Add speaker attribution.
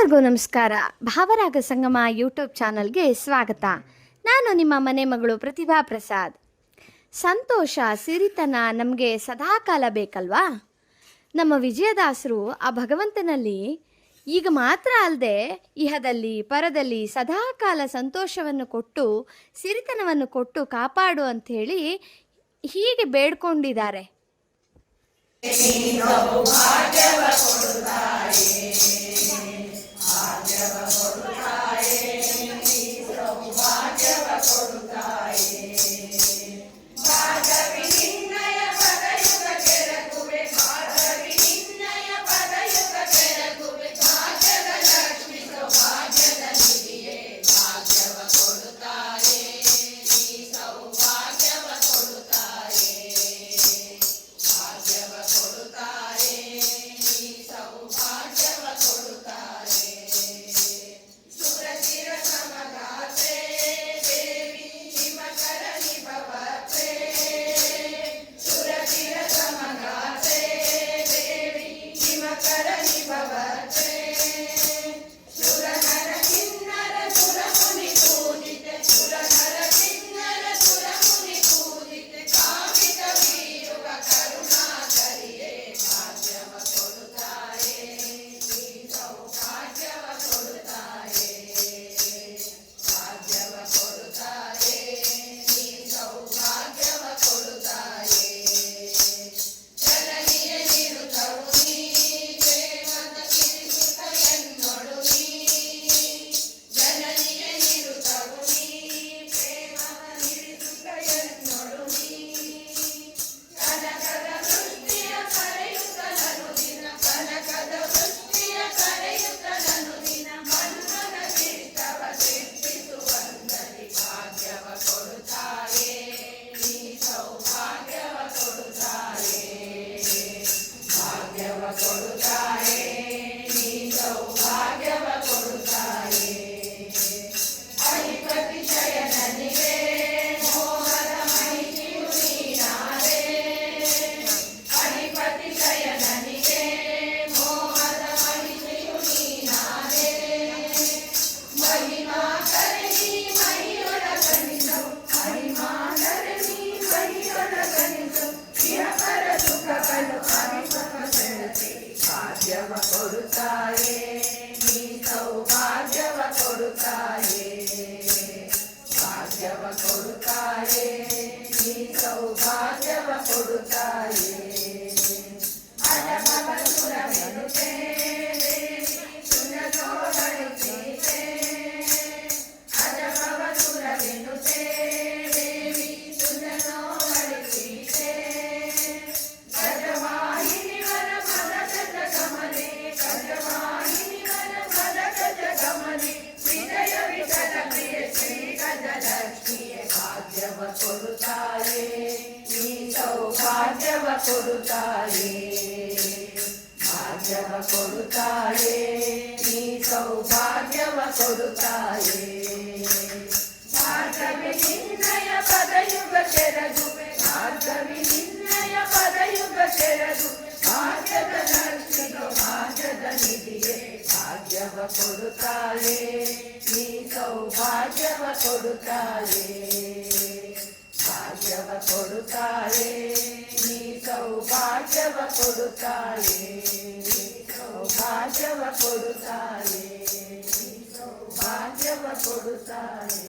Speaker 1: ಎಲ್ಲರಿಗೂ ನಮಸ್ಕಾರ. ಭಾವರಾಗ ಸಂಗಮ ಯೂಟ್ಯೂಬ್ ಚಾನಲ್ಗೆ ಸ್ವಾಗತ. ನಾನು ನಿಮ್ಮ ಮನೆ ಮಗಳು ಪ್ರತಿಭಾ ಪ್ರಸಾದ್. ಸಂತೋಷ, ಸಿರಿತನ ನಮಗೆ ಸದಾಕಾಲ ಬೇಕಲ್ವಾ? ನಮ್ಮ ವಿಜಯದಾಸರು ಆ ಭಗವಂತನಲ್ಲಿ ಈಗ ಮಾತ್ರ ಅಲ್ಲದೆ ಇಹದಲ್ಲಿ ಪರದಲ್ಲಿ ಸದಾಕಾಲ ಸಂತೋಷವನ್ನು ಕೊಟ್ಟು ಸಿರಿತನವನ್ನು ಕೊಟ್ಟು ಕಾಪಾಡು ಅಂಥೇಳಿ ಹೀಗೆ ಬೇಡ್ಕೊಂಡಿದ್ದಾರೆ.
Speaker 2: ಭಾಗ್ಯವ ಕೊಡುತ್ತಾಳೆ ನೀ ಸೌಭಾಗ್ಯವ ಕೊಡುತ್ತಾಳೆ. ಭಾಗ್ಯವೇ ನಿನ್ನಯ ಪದಯುಗ ತೆರೆದುವೆ, ಭಾಗ್ಯವೇ ನಿನ್ನಯ ಪದಯುಗ ತೆರೆದುವೆ, ಭಾಗ್ಯದ ಲಕ್ಷ್ಮಿಗೆ ಭಾಗ್ಯದ ನಿಧಿಯೇ ಭಾಗ್ಯವ ಕೊಡುತ್ತಾಳೆ ನೀ ಸೌಭಾಗ್ಯವ ಕೊಡುತ್ತಾಳೆ. ಭಾಗ್ಯವ ಕೊಡುತ್ತಾಳೆ ನೀ ಸೌಭಾಗ್ಯವ ಕೊಡುತ್ತಾಳೆ, ಸೌಭಾಗ್ಯವ ಕೊಡುತ್ತಾಳೆ, ಸೌಭಾಗ್ಯವ ಕೊಡುತ್ತಾಳೆ.